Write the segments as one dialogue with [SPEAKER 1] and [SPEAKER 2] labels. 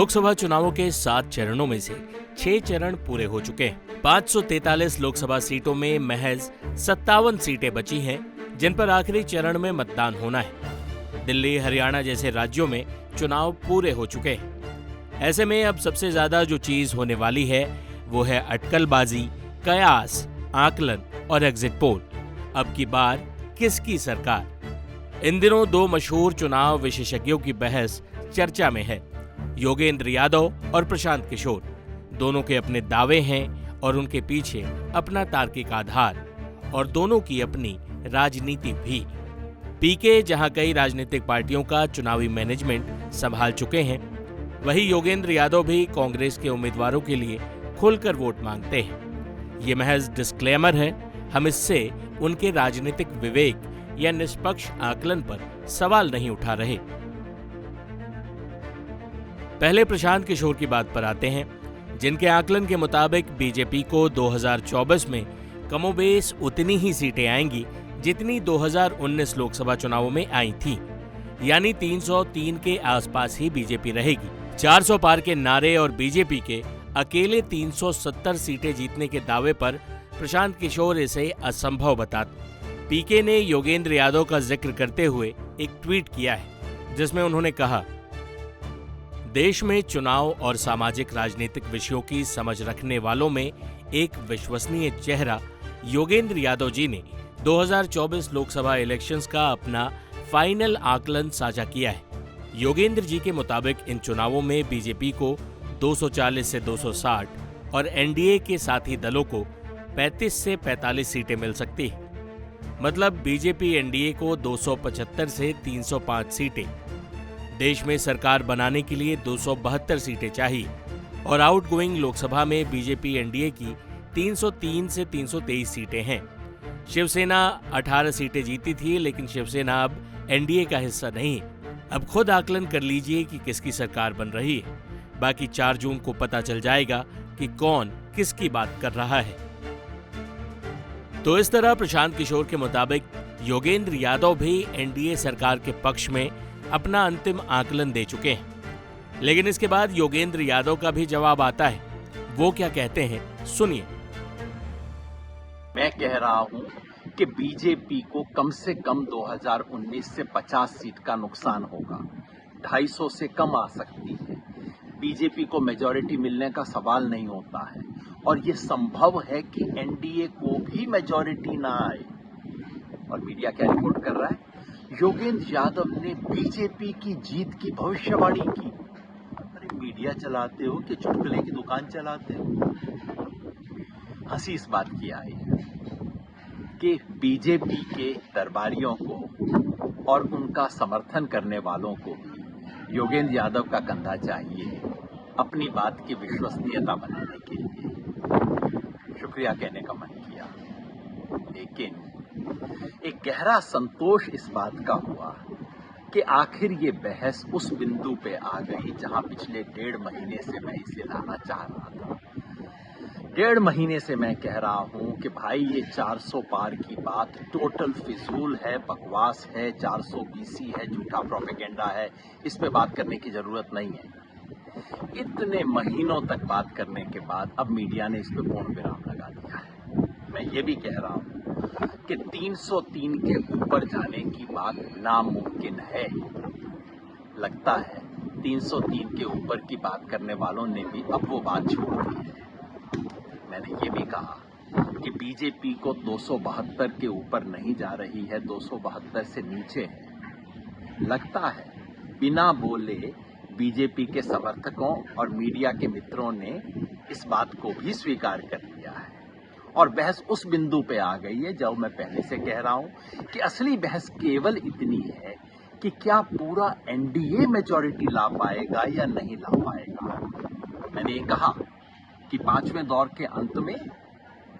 [SPEAKER 1] लोकसभा चुनावों के 7 चरणों में से 6 चरण पूरे हो चुके हैं। 543 लोकसभा सीटों में महज 57 सीटें बची हैं, जिन पर आखिरी चरण में मतदान होना है। दिल्ली, हरियाणा जैसे राज्यों में चुनाव पूरे हो चुके हैं। ऐसे में अब सबसे ज्यादा जो चीज होने वाली है वो है अटकलबाजी, कयास, आकलन और एग्जिट पोल। अब की बार किसकी सरकार? इन दिनों 2 मशहूर चुनाव विशेषज्ञों की बहस चर्चा में है। योगेंद्र यादव और प्रशांत किशोर दोनों के अपने दावे हैं और उनके पीछे अपना तार्किक आधार, और दोनों की अपनी राजनीति भी। पीके जहां कई राजनीतिक पार्टियों का चुनावी मैनेजमेंट संभाल चुके हैं, वहीं योगेंद्र यादव भी कांग्रेस के उम्मीदवारों के लिए खुलकर वोट मांगते हैं। ये महज डिस्क्लेमर है, हम इससे उनके राजनीतिक विवेक या निष्पक्ष आकलन पर सवाल नहीं उठा रहे। पहले प्रशांत किशोर की बात पर आते हैं, जिनके आकलन के मुताबिक बीजेपी को 2024 में कमोबेश उतनी ही सीटें आएंगी जितनी 2019 लोकसभा चुनावों में आई थी, यानी 303 के आसपास ही बीजेपी रहेगी। 400 पार के नारे और बीजेपी के अकेले 370 सीटें जीतने के दावे पर प्रशांत किशोर इसे असंभव बताते। पीके ने योगेंद्र यादव का जिक्र करते हुए एक ट्वीट किया है, जिसमें उन्होंने कहा, देश में चुनाव और सामाजिक राजनीतिक विषयों की समझ रखने वालों में एक विश्वसनीय चेहरा योगेंद्र यादव जी ने 2024 लोकसभा इलेक्शंस का अपना फाइनल आकलन साझा किया है। योगेंद्र जी के मुताबिक इन चुनावों में बीजेपी को 240 से 260 और एनडीए के साथी दलों को 35 से 45 सीटें मिल सकती है। मतलब बीजेपी एनडीए को 275 से 305 सीटें, देश में सरकार बनाने के लिए 272 सीटें चाहिए, और आउटगोइंग लोकसभा में बीजेपी एनडीए की 303 से 323 सीटें हैं। शिवसेना 18 सीटें जीती थी, लेकिन शिवसेना अब एनडीए का हिस्सा नहीं। अब खुद आकलन कर लीजिए कि किसकी सरकार बन रही है। बाकी 4 जून को पता चल जाएगा कि कौन किसकी बात कर रहा है। तो इस तरह प्रशांत किशोर के मुताबिक योगेंद्र यादव भी एनडीए सरकार के पक्ष में अपना अंतिम आकलन दे चुके हैं। लेकिन इसके बाद योगेंद्र यादव का भी जवाब आता है। वो क्या कहते हैं, सुनिए।
[SPEAKER 2] मैं कह रहा हूं कि बीजेपी को कम से कम 2019 से 50 सीट का नुकसान होगा, 250 से कम आ सकती है। बीजेपी को मेजॉरिटी मिलने का सवाल नहीं होता है, और ये संभव है कि एनडीए को भी मेजॉरिटी ना आए। और मीडिया क्या रिपोर्ट कर रहा है? योगेंद्र यादव ने बीजेपी की जीत की भविष्यवाणी की। अरे मीडिया चलाते हो कि चुटकुले की दुकान चलाते हो? हंसी इस बात की आई है कि बीजेपी के दरबारियों को और उनका समर्थन करने वालों को योगेंद्र यादव का कंधा चाहिए अपनी बात की विश्वसनीयता बनाने के लिए। शुक्रिया कहने का मन किया, लेकिन एक गहरा संतोष इस बात का हुआ कि आखिर ये बहस उस बिंदु पे आ गई जहां पिछले 1.5 महीने से मैं इसे लाना चाह रहा था। 1.5 महीने से मैं कह रहा हूं कि भाई ये 400 पार की बात टोटल फिजूल है, बकवास है, 420 है, झूठा प्रोपेगेंडा है, इस पे बात करने की जरूरत नहीं है। इतने महीनों तक बात करने के बाद अब मीडिया ने इस पे पूर्ण विराम लगा दिया है। मैं ये भी कह रहा हूं कि 303 के ऊपर जाने की बात नामुमकिन है। लगता है 303 के ऊपर की बात करने वालों ने भी अब वो बात छोड़ दी है। मैंने ये भी कहा कि बीजेपी को 272 के ऊपर नहीं जा रही है, 272 से नीचे है। लगता है बिना बोले बीजेपी के समर्थकों और मीडिया के मित्रों ने इस बात को भी स्वीकार कर लिया है, और बहस उस बिंदु पे आ गई है जब मैं पहले से कह रहा हूं कि असली बहस केवल इतनी है कि क्या पूरा एनडीए मेजॉरिटी ला पाएगा या नहीं ला पाएगा। मैंने ये कहा कि 5वें दौर के अंत में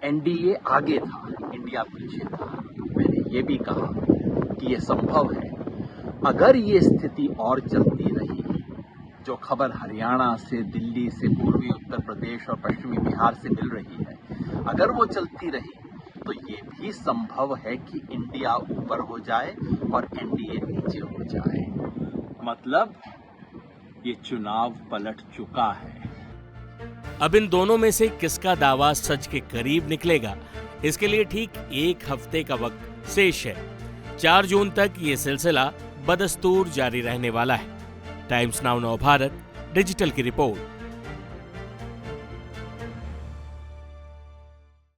[SPEAKER 2] एनडीए आगे था, इंडिया पीछे था। मैंने ये भी कहा कि यह संभव है अगर ये स्थिति और चलती रही, जो खबर हरियाणा से, दिल्ली से, पूर्वी उत्तर प्रदेश और पश्चिमी बिहार से मिल रही है, अगर वो चलती रही तो ये भी संभव है कि इंडिया ऊपर हो जाए और एनडीए नीचे हो जाए। मतलब ये चुनाव पलट चुका है।
[SPEAKER 1] अब इन दोनों में से किसका दावा सच के करीब निकलेगा, इसके लिए ठीक एक हफ्ते का वक्त शेष है। 4 जून तक ये सिलसिला बदस्तूर जारी रहने वाला है। टाइम्स नाउ नव भारत डिजिटल की रिपोर्ट।